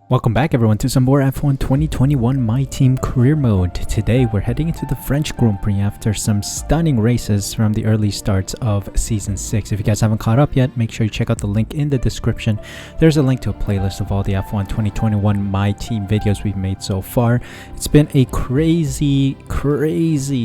Welcome back everyone to some more F1 2021 My Team Career Mode. Today we're heading into the French Grand Prix after some stunning races from the early starts of Season 6. If you guys haven't caught up yet, make sure you check out the link in the description. There's a link to a playlist of all the F1 2021 My Team videos we've made so far. It's been a crazy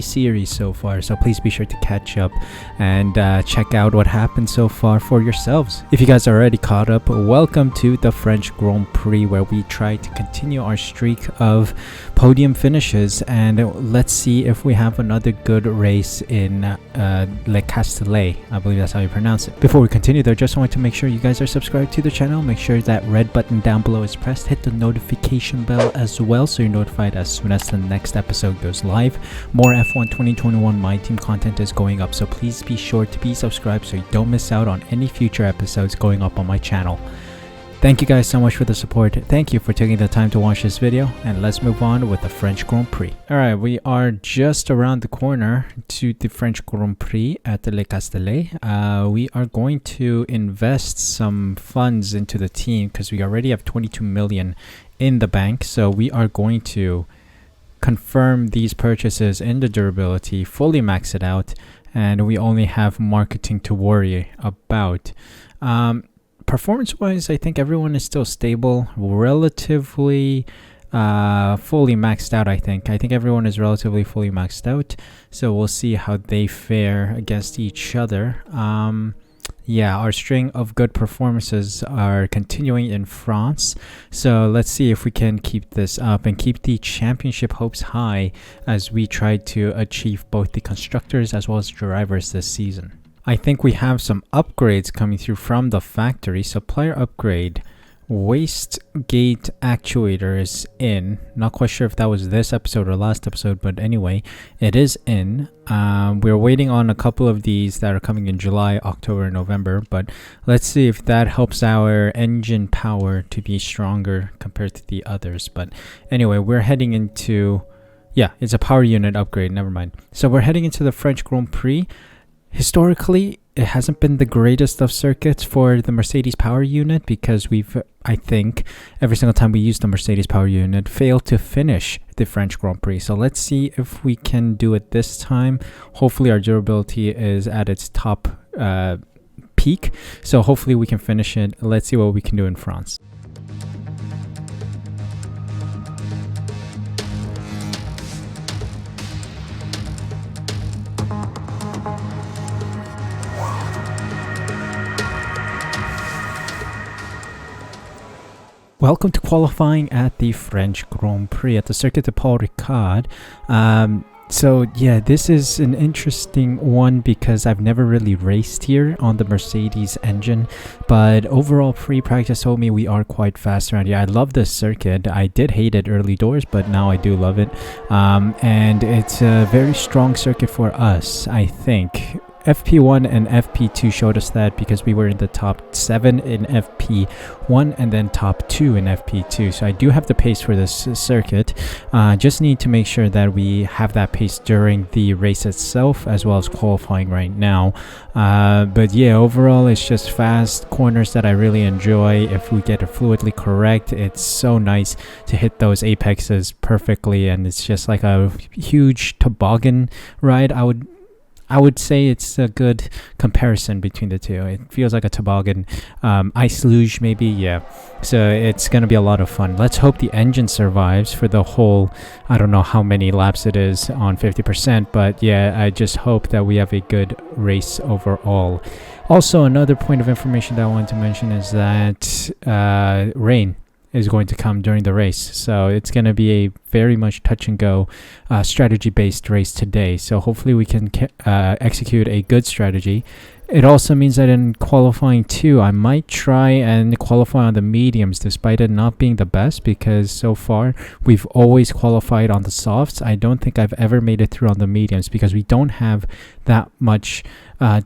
series so far, so please be sure to catch up and check out what happened so far for yourselves. If you guys are already caught up, welcome to the French Grand Prix where we try to continue our streak of podium finishes, and let's see if we have another good race in Le Castellet. I believe that's how you pronounce it. Before we continue though, just want to make sure you guys are subscribed to the channel. Make sure that red button down below is pressed. Hit the notification bell as well so you're notified as soon as the next episode goes live. More F1 2021 My Team content is going up, so please be sure to be subscribed so you don't miss out on any future episodes going up on my channel. Thank you guys so much for the support. Thank you for taking the time to watch this video, and let's move on with the French Grand Prix. Alright, we are just around the corner to the French Grand Prix at the Le Castellet. We are going to invest some funds into the team because we already have 22 million in the bank. So we are going to confirm these purchases in the durability, fully max it out, and we only have marketing to worry about. Performance-wise, I think everyone is still stable, relatively fully maxed out. I think everyone is relatively fully maxed out, so we'll see how they fare against each other. Yeah, our string of good performances are continuing in France, so let's see if we can keep this up and keep the championship hopes high as we try to achieve both the constructors as well as drivers this season. I think we have some upgrades coming through from the factory. Supplier upgrade, wastegate actuator is in. Not quite sure if that was this episode or last episode, but anyway, it is in. We're waiting on a couple of these that are coming in July, October, and November, but let's see if that helps our engine power to be stronger compared to the others. But anyway, we're heading into, yeah, it's a power unit upgrade, never mind. So we're heading into the French Grand Prix. Historically, it hasn't been the greatest of circuits for the Mercedes power unit because we've, I think, every single time we use the Mercedes power unit, failed to finish the French Grand Prix. So let's see if we can do it this time. Hopefully our durability is at its top peak, so hopefully we can finish it. Let's see what we can do in France. Welcome to qualifying at the French Grand Prix at the circuit of Paul Ricard. So yeah, this is an interesting one because I've never really raced here on the Mercedes engine, but overall pre-practice told me we are quite fast around here. I love this circuit. I did hate it early doors, but now I do love it. And it's a very strong circuit for us, I think. FP1 and FP2 showed us that because we were in the top 7 in FP1 and then top 2 in FP2. So I do have the pace for this circuit. Just need to make sure that we have that pace during the race itself as well as qualifying right now. But yeah, overall it's just fast corners that I really enjoy. If we get it fluidly correct, it's so nice to hit those apexes perfectly, and it's just like a huge toboggan ride. I would say it's a good comparison between the two. It feels like a toboggan, ice luge maybe, yeah. So it's going to be a lot of fun. Let's hope the engine survives for the whole, I don't know how many laps it is on 50%, but yeah, I just hope that we have a good race overall. Also, another point of information that I wanted to mention is that rain is going to come during the race, so it's going to be a very much touch and go strategy based race today, so hopefully we can execute a good strategy. It also means that in qualifying too, I might try and qualify on the mediums despite it not being the best, because so far we've always qualified on the softs. I don't think I've ever made it through on the mediums because we don't have that much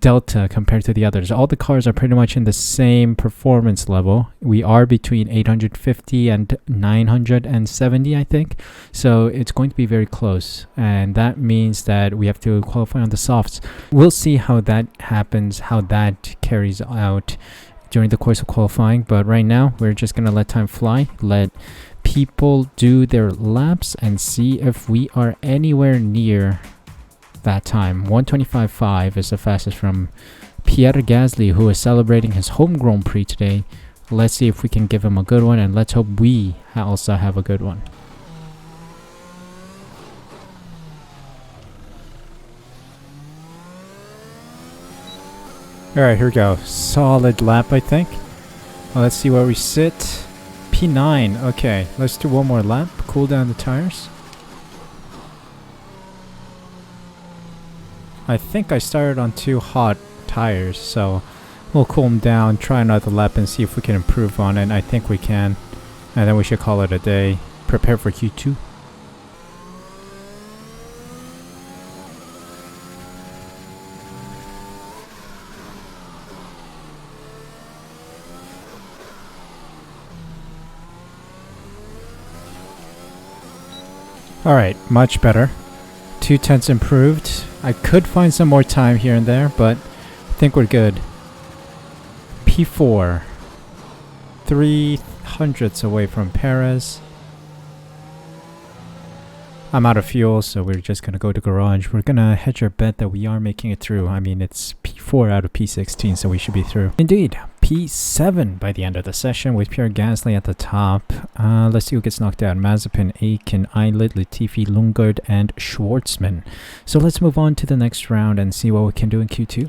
delta compared to the others. All the cars are pretty much in the same performance level. We are between 850 and 970, I think. So it's going to be very close, and that means that we have to qualify on the softs. We'll see how that happens, how that carries out during the course of qualifying, but right now we're just gonna let time fly, let people do their laps and see if we are anywhere near that time. 1:25.5 is the fastest from Pierre Gasly, who is celebrating his home Grand Prix today. Let's see if we can give him a good one, and let's hope we also have a good one. Alright, here we go. Solid lap, I think. Well, let's see where we sit. P9. Okay, let's do one more lap. Cool down the tires. I think I started on 2 hot tires, so we'll cool them down, try another lap and see if we can improve on it. I think we can. And then we should call it a day. Prepare for Q2. Alright, much better. 2/10 improved. I could find some more time here and there, but I think we're good. P4. 300ths away from Perez. I'm out of fuel, so we're just gonna go to garage. We're gonna hedge our bet that we are making it through. I mean, it's P4 out of P16, so we should be through. Indeed, P7 by the end of the session with Pierre Gasly at the top. Let's see who gets knocked out. Mazepin, Aiken, Eilert, Latifi, Lundgaard, and Schwartzman. So let's move on to the next round and see what we can do in Q2.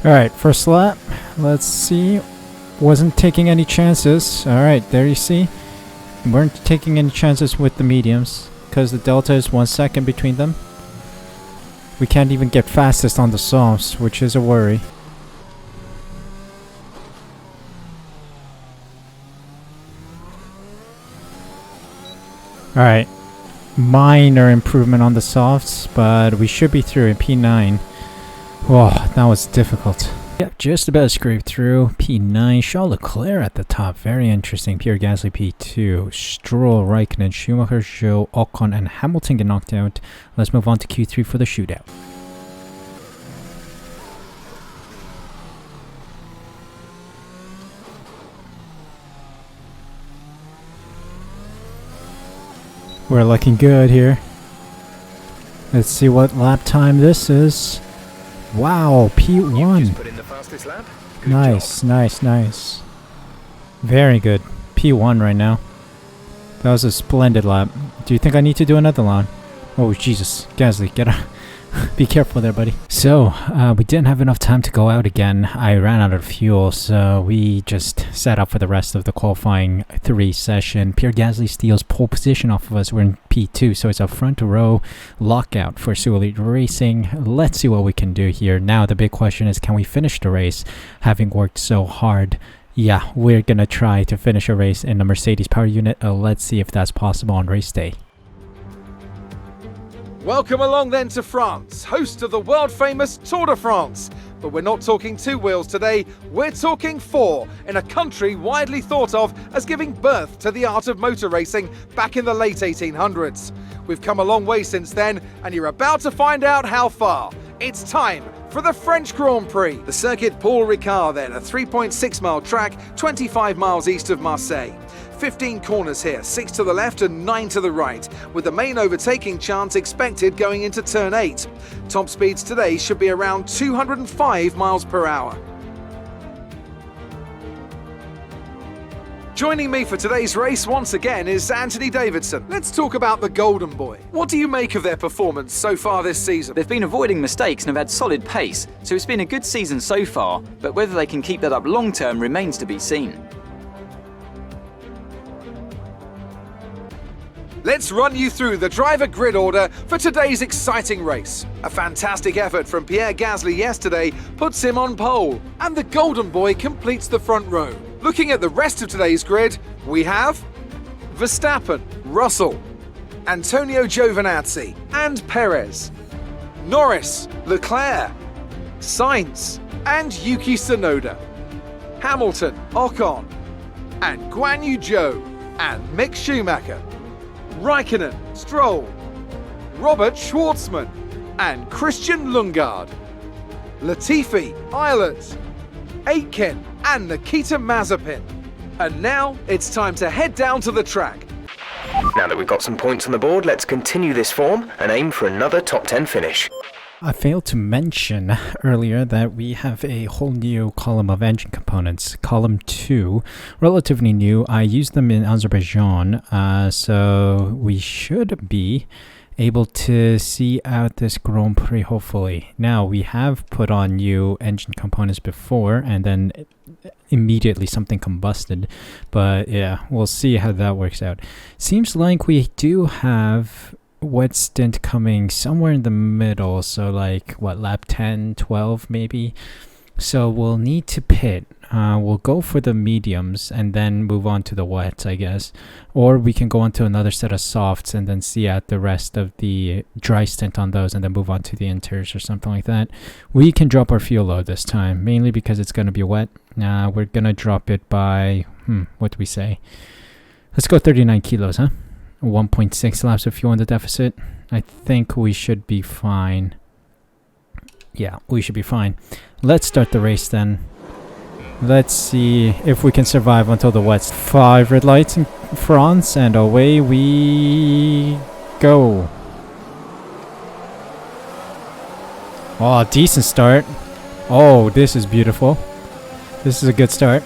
Alright, first lap. Let's see. Wasn't taking any chances. Alright, there you see. Weren't taking any chances with the mediums because the delta is 1 second between them. We can't even get fastest on the softs, which is a worry. Alright. Minor improvement on the softs, but we should be through in P9. Whoa, that was difficult. Yep, just about scraped through. P9, Charles Leclerc at the top. Very interesting. Pierre Gasly P2. Stroll, Raikkonen, Schumacher, Zhou, Ocon, and Hamilton get knocked out. Let's move on to Q3 for the shootout. We're looking good here. Let's see what lap time this is. Wow, P1. Nice, nice, nice. Very good. P1 right now. That was a splendid lap. Do you think I need to do another lap? Oh, Jesus. Gasly, get out. Be careful there, buddy. So, we didn't have enough time to go out again. I ran out of fuel, so we just set up for the rest of the qualifying 3 session. Pierre Gasly steals pole position off of us. We're in P2, so it's a front row lockout for Sue Elite Racing. Let's see what we can do here. Now, the big question is, can we finish the race having worked so hard? Yeah, we're gonna try to finish a race in the Mercedes power unit. Let's see if that's possible on race day. Welcome along then to France, host of the world-famous Tour de France. But we're not talking 2 wheels today, we're talking 4, in a country widely thought of as giving birth to the art of motor racing back in the late 1800s. We've come a long way since then, and you're about to find out how far. It's time for the French Grand Prix. The circuit Paul Ricard then, a 3.6-mile track, 25 miles east of Marseille. 15 corners here, 6 to the left and 9 to the right, with the main overtaking chance expected going into turn 8. Top speeds today should be around 205 miles per hour. Joining me for today's race once again is Anthony Davidson. Let's talk about the Golden Boy. What do you make of their performance so far this season? They've been avoiding mistakes and have had solid pace, so it's been a good season so far, but whether they can keep that up long term remains to be seen. Let's run you through the driver grid order for today's exciting race. A fantastic effort from Pierre Gasly yesterday puts him on pole, and the Golden Boy completes the front row. Looking at the rest of today's grid, we have Verstappen, Russell, Antonio Giovinazzi, and Perez, Norris, Leclerc, Sainz and Yuki Tsunoda, Hamilton, Ocon, and Guan Yu Zhou and Mick Schumacher, Raikkonen, Stroll, Robert Schwartzman and Christian Lundgaard, Latifi, Ireland, Aitken and Nikita Mazepin. And now it's time to head down to the track. Now that we've got some points on the board, let's continue this form and aim for another top 10 finish. I failed to mention earlier that we have a whole new column of engine components. Column 2, relatively new. I used them in Azerbaijan, so we should be able to see out this Grand Prix, hopefully. Now, we have put on new engine components before, and then immediately something combusted. But yeah, we'll see how that works out. Seems like we do have wet stint coming somewhere in the middle, so like what, lap 10, 12 maybe. So we'll need to pit. We'll go for the mediums and then move on to the wets, I guess. Or we can go on to another set of softs and then see out the rest of the dry stint on those and then move on to the inters or something like that. We can drop our fuel load this time, mainly because it's going to be wet. We're going to drop it by, what do we say? Let's go 39 kilos, huh? 1.6 laps of fuel in the deficit. I think we should be fine. Yeah, we should be fine. Let's start the race then. Let's see if we can survive until the wets. 5 red lights in France, and away we go. Oh, decent start. Oh, this is beautiful. This is a good start.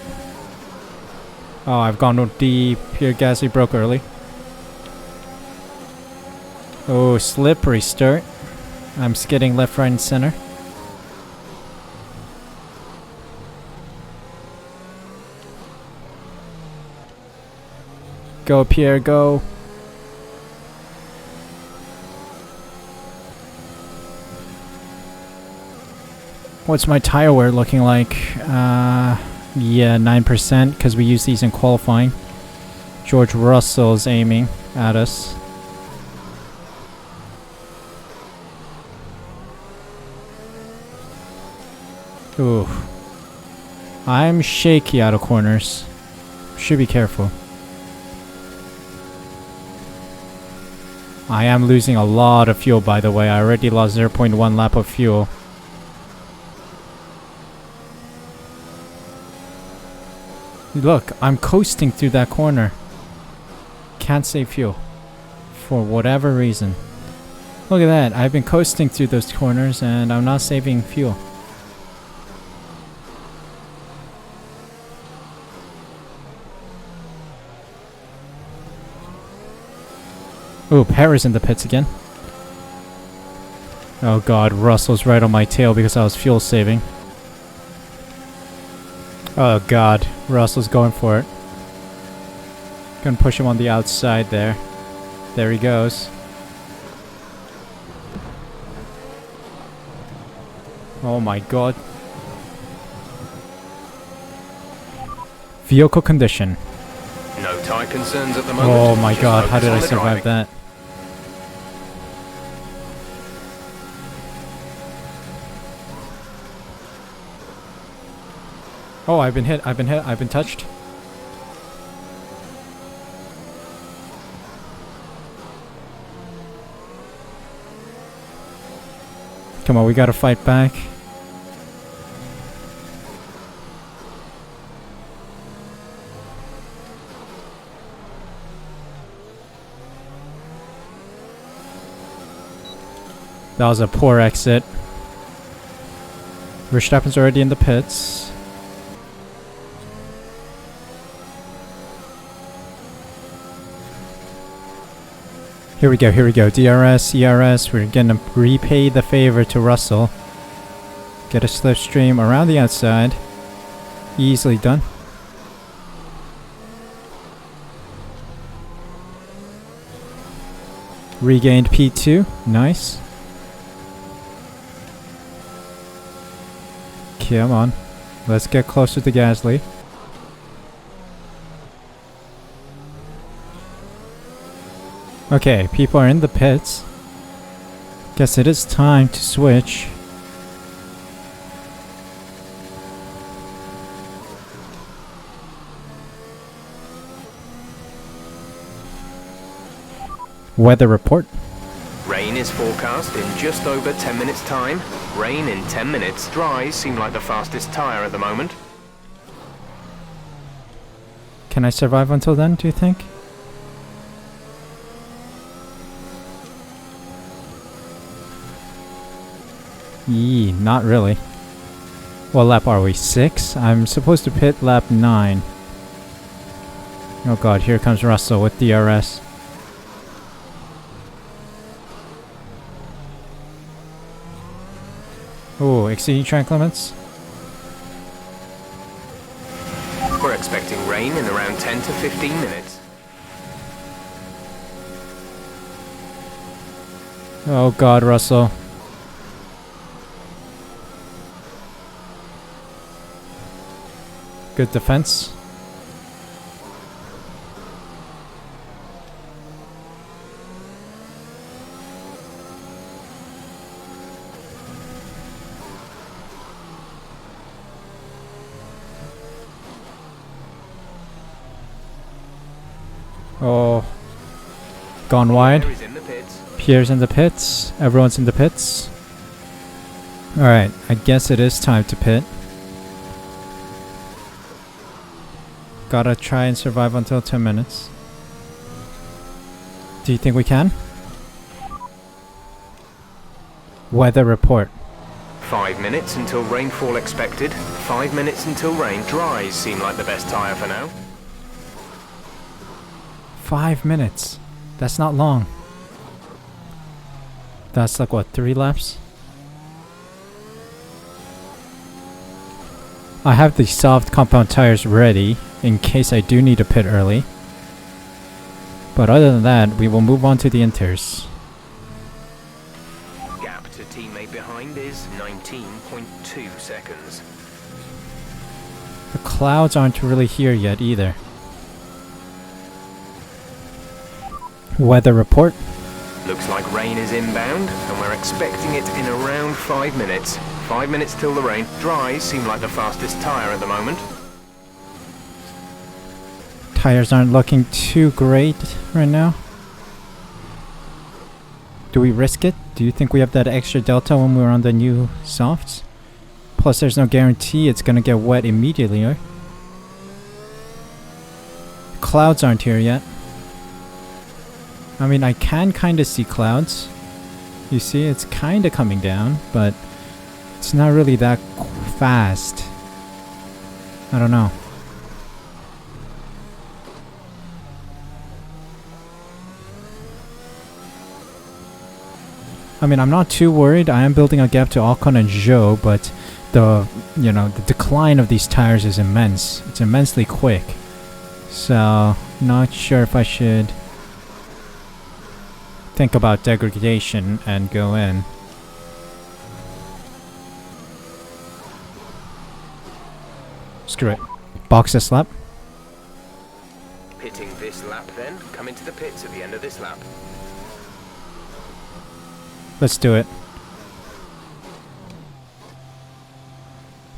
Oh, I've gone with the Pierre Gasly broke early. Oh, slippery start. I'm skidding left, right, and center. Go, Pierre, go. What's my tire wear looking like? Yeah, 9%, because we use these in qualifying. George Russell's aiming at us. Ooh. I'm shaky out of corners. Should be careful. I am losing a lot of fuel, by the way. I already lost 0.1 lap of fuel. Look, I'm coasting through that corner. Can't save fuel. For whatever reason. Look at that. I've been coasting through those corners and I'm not saving fuel. Oh, Perez in the pits again. Oh god, Russell's right on my tail because I was fuel saving. Oh god, Russell's going for it. Gonna push him on the outside there. There he goes. Oh my god. Vehicle condition. No tyre concerns at the moment. Oh my Just god, how focus did on I the survive driving. that? Oh, I've been hit, I've been touched. Come on, we gotta fight back. That was a poor exit. Verstappen's already in the pits. Here we go, DRS, ERS, we're gonna repay the favor to Russell. Get a slipstream around the outside. Easily done. Regained P2, nice. Come on, let's get closer to Gasly. Okay, people are in the pits. Guess it is time to switch. Weather report. Rain is forecast in just over 10 minutes time. Rain in 10 minutes. Dries seem like the fastest tyre at the moment. Can I survive until then, do you think? Yee, not really. What lap are we? 6? I'm supposed to pit lap 9. Oh god, here comes Russell with DRS. Oh, exceeding track limits? We're expecting rain in around 10 to 15 minutes. Oh god, Russell. Good defense. Oh, gone wide. Pierre is in the pits. Pierre's in the pits. Everyone's in the pits. Alright, I guess it is time to pit. Gotta try and survive until 10 minutes. Do you think we can? Weather report. 5 minutes until rainfall expected. 5 minutes until rain. Dries seem like the best tyre for now. 5 minutes. That's not long. That's like what, 3 laps? I have the soft compound tires ready in case I do need to pit early. But other than that, we will move on to the inters. Gap to teammate behind is 19.2 seconds. The clouds aren't really here yet either. Weather report. Looks like rain is inbound, and we're expecting it in around 5 minutes. 5 minutes till the rain. Dries seem like the fastest tyre at the moment. Tires aren't looking too great right now. Do we risk it? Do you think we have that extra delta when we're on the new softs? Plus there's no guarantee it's gonna get wet immediately, right? Clouds aren't here yet. I mean, I can kinda see clouds. You see, it's kinda coming down, but it's not really that fast. I don't know. I mean, I'm not too worried. I am building a gap to Ocon and Zhou, but the decline of these tires is immense. It's immensely quick. So, not sure if I should think about degradation and go in. Screw it. Box this lap. Pitting this lap then. Come into the pits at the end of this lap. Let's do it.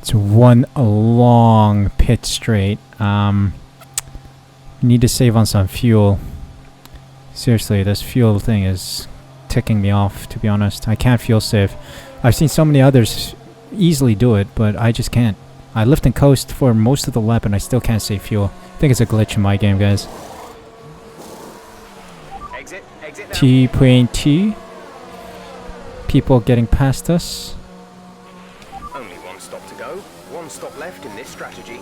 It's one long pit straight. Need to save on some fuel. Seriously, this fuel thing is ticking me off, to be honest. I can't fuel save. I've seen so many others easily do it, but I just can't. I lift and coast for most of the lap and I still can't save fuel. I think it's a glitch in my game, guys. Exit now. T.T. People getting past us. Only one stop to go. One stop left in this strategy.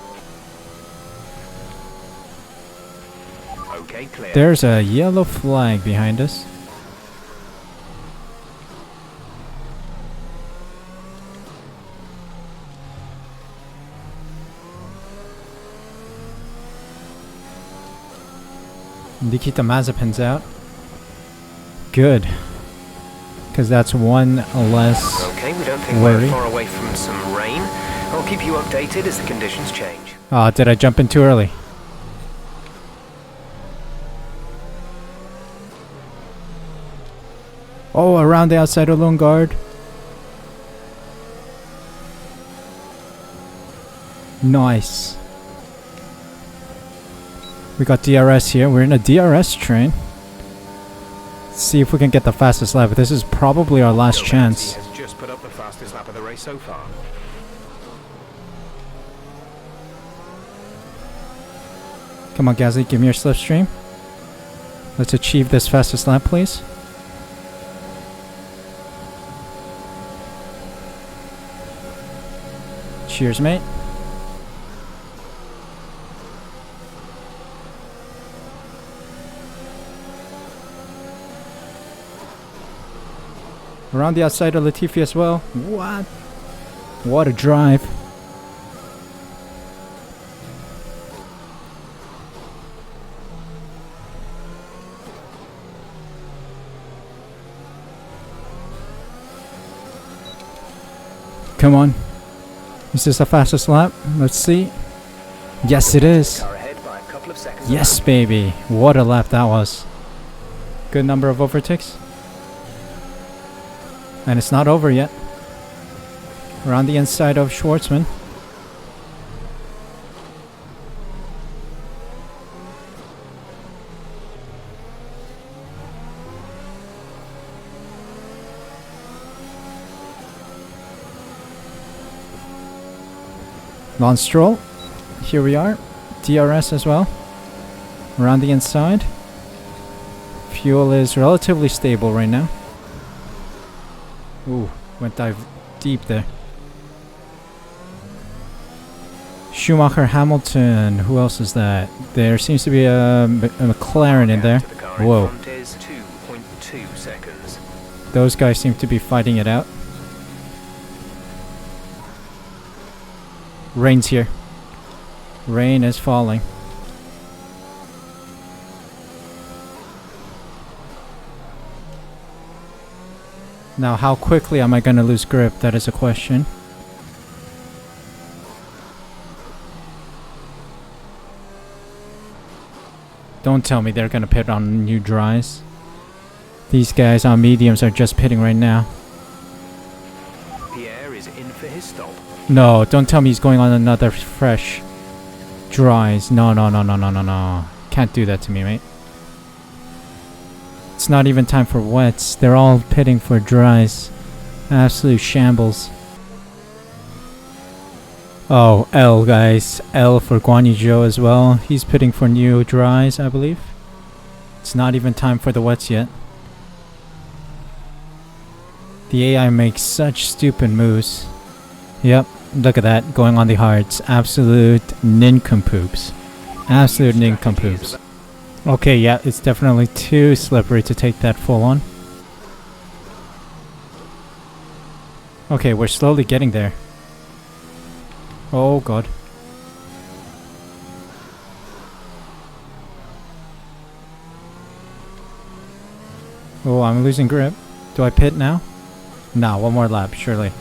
Okay, clear. There's a yellow flag behind us. Nikita Mazepin's out. Good. Because that's one less Okay, we don't think worry. we're far away from some rain. I'll keep you updated as the conditions change. Oh, did I jump in too early? Oh, around the outside of Lungard. Nice. We got DRS here. We're in a DRS train. See if we can get the fastest lap. This is probably our last chance. Has just put up the fastest lap of the race so far. Come on, Gasly, give me your slipstream. Let's achieve this fastest lap, please. Cheers, mate. Around the outside of Latifi as well. What a drive. Come on. Is this the fastest lap? Let's see. Yes, it is. Car ahead by a couple of seconds. Yes, baby. What a lap that was. Good number of overtakes. And it's not over yet. We're on the inside of Schwartzman. Lance Stroll. Here we are. DRS as well. We're on the inside. Fuel is relatively stable right now. Ooh, went dive deep there. Schumacher, Hamilton. Who else is that? There seems to be a McLaren in there. Whoa. Is 2.2 seconds. Those guys seem to be fighting it out. Rain's here. Rain is falling. Now, how quickly am I going to lose grip? That is a question. Don't tell me they're going to pit on new dries. These guys on mediums are just pitting right now. Pierre is in for his stop. No, don't tell me he's going on another fresh dries. No. Can't do that to me, mate. It's not even time for wets. They're all pitting for dries. Absolute shambles. Oh, L, guys. L for Guan Yu Zhou as well. He's pitting for new dries, I believe. It's not even time for the wets yet. The AI makes such stupid moves. Yep, look at that. Going on the hards. Absolute nincompoops. Absolute nincompoops. Okay, yeah, it's definitely too slippery to take that full on. Okay, we're slowly getting there. Oh god. Oh, I'm losing grip. Do I pit now? No, one more lap, surely.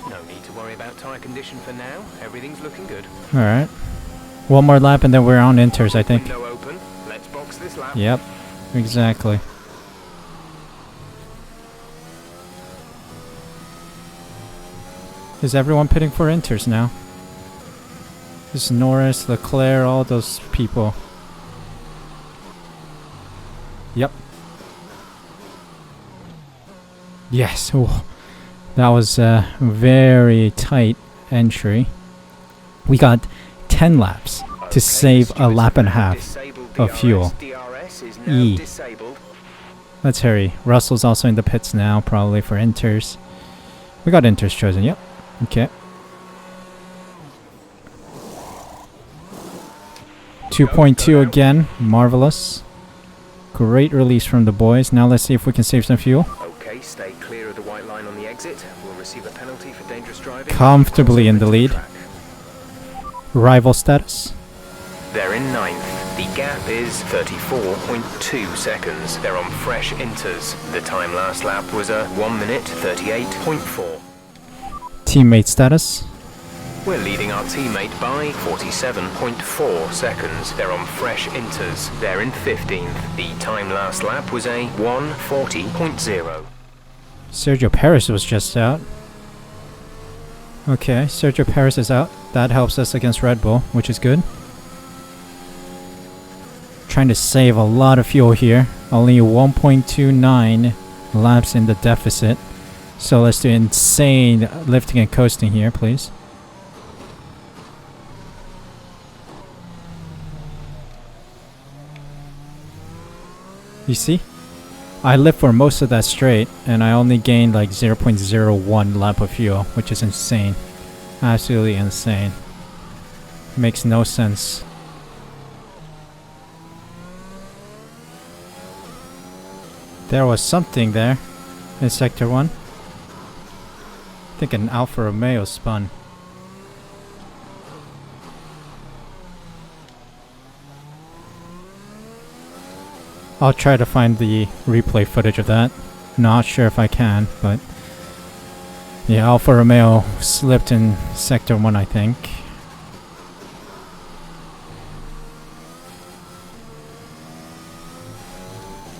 No need to worry about tyre condition for now. Everything's looking good. Alright. One more lap and then we're on inters, I think. Window open. Let's box this lap. Yep, exactly. Is everyone pitting for inters now? This is Norris, Leclerc, all those people. Yep. Yes. Oh, that was a very tight entry. We got 10 laps to save a lap and a half of fuel. E. Let's hurry. Russell's also in the pits now, probably for inters. We got inters chosen, yep. Okay. 2.2 again. Marvelous. Great release from the boys. Now let's see if we can save some fuel. Okay, stay clear of the white line on the exit. We'll receive a penalty for dangerous driving. Comfortably in the lead. Rival status. They're in 9th. The gap is 34.2 seconds. They're on fresh inters. The time last lap was a 1 minute 38.4. Teammate status. We're leading our teammate by 47.4 seconds. They're on fresh inters. They're in 15th. The time last lap was a 1:40.0. Sergio Perez was just out. Okay, Sergio Perez is out. That helps us against Red Bull, which is good. Trying to save a lot of fuel here. Only 1.29 laps in the deficit. So let's do insane lifting and coasting here, please. You see? I lived for most of that straight, and I only gained like 0.01 lap of fuel, which is insane. Absolutely insane. Makes no sense. There was something there in Sector 1. I think an Alfa Romeo spun. I'll try to find the replay footage of that. Not sure if I can, but yeah, Alfa Romeo slipped in Sector 1, I think.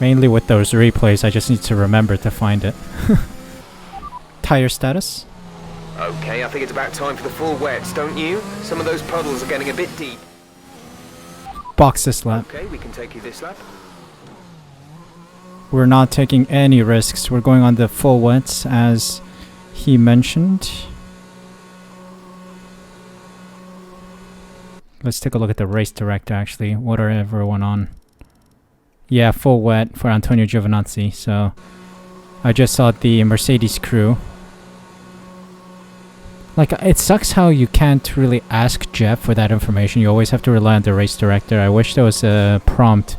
Mainly with those replays, I just need to remember to find it. Tire status? Okay, I think it's about time for the full wets, don't you? Some of those puddles are getting a bit deep. Box this lap. Okay, we can take you this lap. We're not taking any risks. We're going on the full wets as he mentioned. Let's take a look at the race director actually. What are everyone on? Yeah, full wet for Antonio Giovinazzi. So I just saw the Mercedes crew. Like, it sucks how you can't really ask Jeff for that information. You always have to rely on the race director. I wish there was a prompt.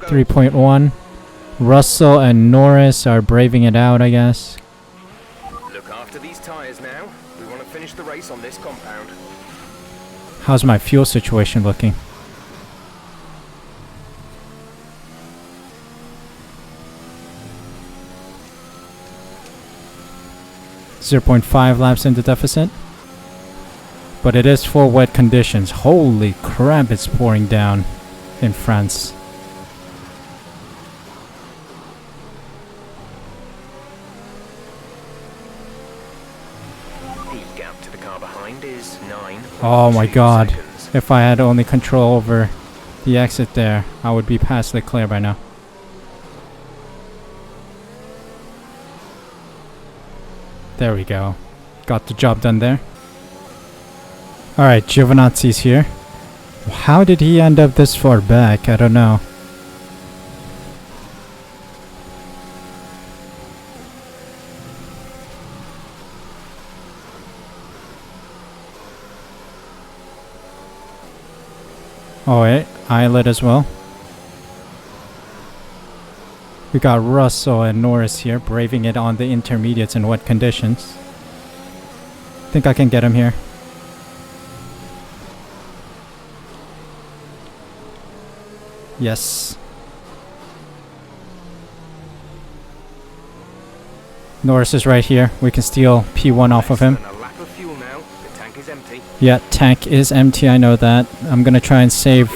3.1. Russell and Norris are braving it out, I guess. Look after these tires now. We want to finish the race on this compound. How's my fuel situation looking? .5 laps into deficit. But it is for wet conditions. Holy crap, it's pouring down in France. Oh my god. If I had only control over the exit there, I would be past Leclerc by now. There we go. Got the job done there. Alright, Giovinazzi's here. How did he end up this far back? I don't know. Oh wait, Islet as well. We got Russell and Norris here, braving it on the intermediates in wet conditions. Think I can get him here. Yes. Norris is right here. We can steal P1 off of him. Yeah, tank is empty, I know that. I'm gonna try and save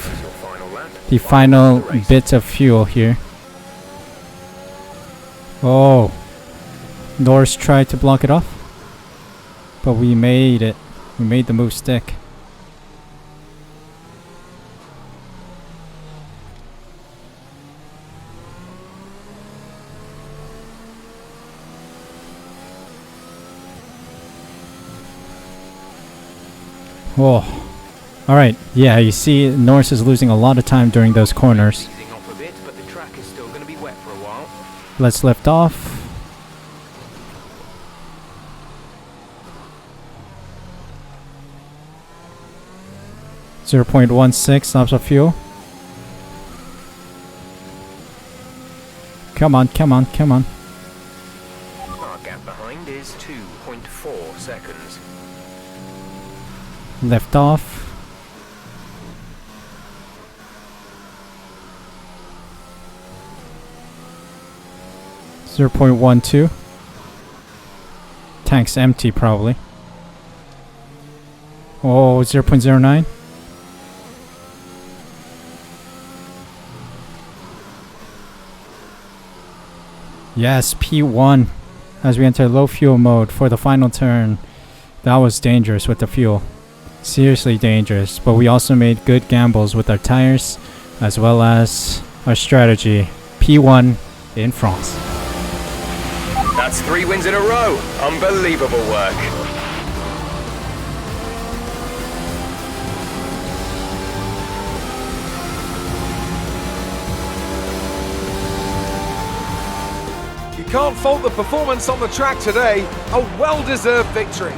the final bit of fuel here. Oh, Norris tried to block it off, but we made it. We made the move stick. Oh, all right. Yeah, you see, Norris is losing a lot of time during those corners. Let's lift off. .16 laps of fuel. Come on, come on, come on. Our gap behind is 2.4 seconds. Lift off. .12. Tank's empty probably. Oh, 0.09. Yes, P1. as we enter low fuel mode for the final turn. That was dangerous with the fuel. Seriously dangerous. But we also made good gambles with our tires as well as our strategy. P1 in France. That's 3 wins in a row. Unbelievable work. You can't fault the performance on the track today. A well-deserved victory.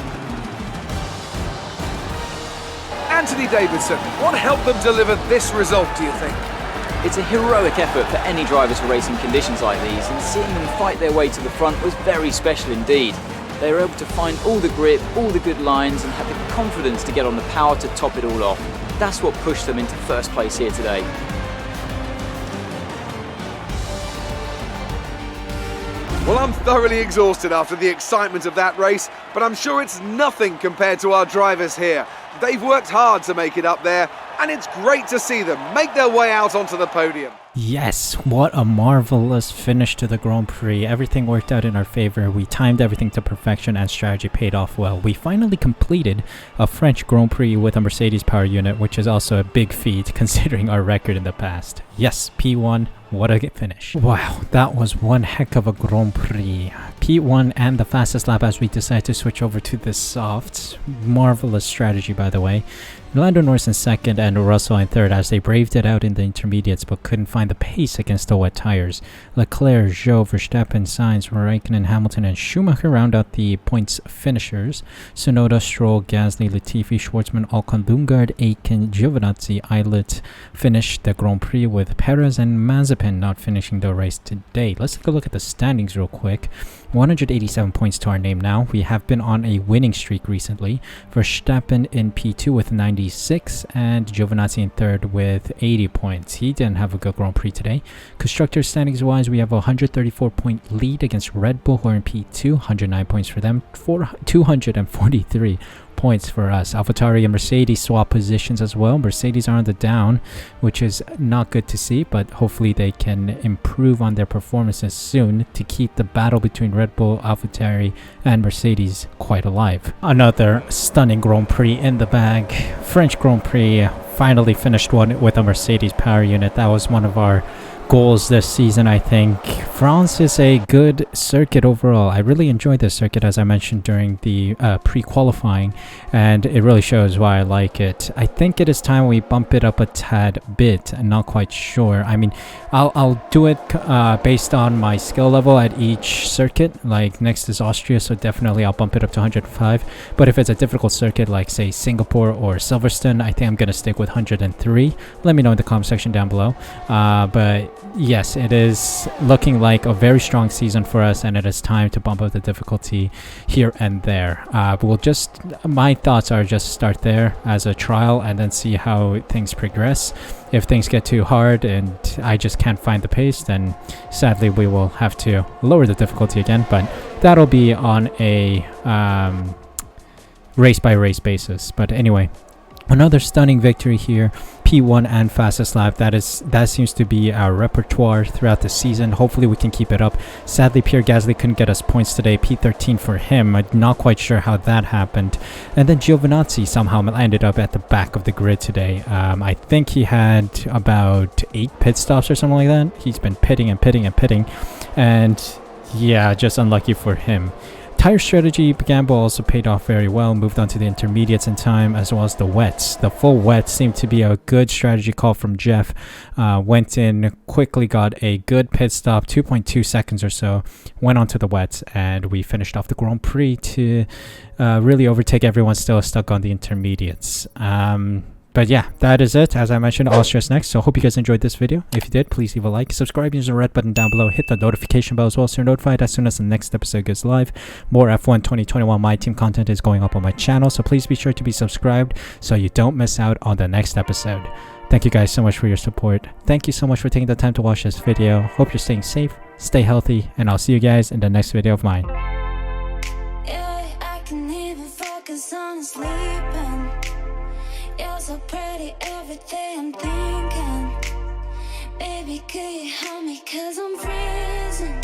Anthony Davidson, what helped them deliver this result, do you think? It's a heroic effort for any driver to race in conditions like these, and seeing them fight their way to the front was very special indeed. They were able to find all the grip, all the good lines, and had the confidence to get on the power to top it all off. That's what pushed them into first place here today. Well, I'm thoroughly exhausted after the excitement of that race, but I'm sure it's nothing compared to our drivers here. They've worked hard to make it up there, and it's great to see them make their way out onto the podium. Yes, what a marvelous finish to the Grand Prix. Everything worked out in our favor. We timed everything to perfection and strategy paid off well. We finally completed a French Grand Prix with a Mercedes power unit, which is also a big feat considering our record in the past. Yes, P1, what a finish. Wow, that was one heck of a Grand Prix. P1 and the fastest lap as we decide to switch over to the softs. Marvelous strategy, by the way. Lando Norris in second and Russell in third as they braved it out in the intermediates but couldn't find the pace against the wet tires. Leclerc, Zhou, Verstappen, Sainz, Raikkonen, Hamilton and Schumacher round out the points finishers. Tsunoda, Stroll, Gasly, Latifi, Schwartzman, Ocon, Lundgaard, Aitken, Giovinazzi, Eilert finished the Grand Prix with Perez and Mazepin not finishing the race today. Let's take a look at the standings real quick. 187 points to our name now. We have been on a winning streak recently. Verstappen in P2 with 96 and Giovinazzi in third with 80 points. He didn't have a good Grand Prix today. Constructors standings wise, we have a 134 point lead against Red Bull who are in P2. 109 points for them. 243 points for us. AlphaTauri and Mercedes swap positions as well. Mercedes are on the down, which is not good to see, but hopefully they can improve on their performances soon to keep the battle between Red Bull, AlphaTauri and Mercedes quite alive. Another stunning Grand Prix in the bag. French Grand Prix finally finished one with a Mercedes power unit. That was one of our goals this season, I think. France is a good circuit overall. I really enjoyed this circuit, as I mentioned during the pre-qualifying, and it really shows why I like it. I think it is time we bump it up a tad bit. I'm not quite sure. I mean, I'll do it based on my skill level at each circuit. Like next is Austria, so definitely I'll bump it up to 105. But if it's a difficult circuit like say Singapore or Silverstone, I think I'm gonna stick with 103. Let me know in the comment section down below. But yes, it is looking like a very strong season for us, and it is time to bump up the difficulty here and there. My thoughts are just start there as a trial and then see how things progress. If things get too hard and I just can't find the pace, then sadly we will have to lower the difficulty again, but that'll be on a race by race basis. But anyway, another stunning victory here. P1 and fastest lap. That seems to be our repertoire throughout the season. Hopefully we can keep it up. Sadly, Pierre Gasly couldn't get us points today. P13 for him. I'm not quite sure how that happened. And then Giovinazzi somehow ended up at the back of the grid today. I think he had about 8 pit stops or something like that. He's been pitting and pitting and pitting. And yeah, just unlucky for him. Tire strategy gamble also paid off very well. Moved on to the intermediates in time as well as the wets. The full wet seemed to be a good strategy call from Jeff. Went in, quickly got a good pit stop, 2.2 seconds or so. Went on to the wets and we finished off the Grand Prix to really overtake everyone still stuck on the intermediates. But yeah, that is it. As I mentioned, Austria's next. So hope you guys enjoyed this video. If you did, please leave a like. Subscribe using the red button down below. Hit the notification bell as well so you're notified as soon as the next episode goes live. More F1 2021 My Team content is going up on my channel. So please be sure to be subscribed so you don't miss out on the next episode. Thank you guys so much for your support. Thank you so much for taking the time to watch this video. Hope you're staying safe, stay healthy, and I'll see you guys in the next video of mine. Yeah, I can even focus on sleeping. You're so pretty, everything I'm thinking. Baby, could you help me, 'cause I'm freezing.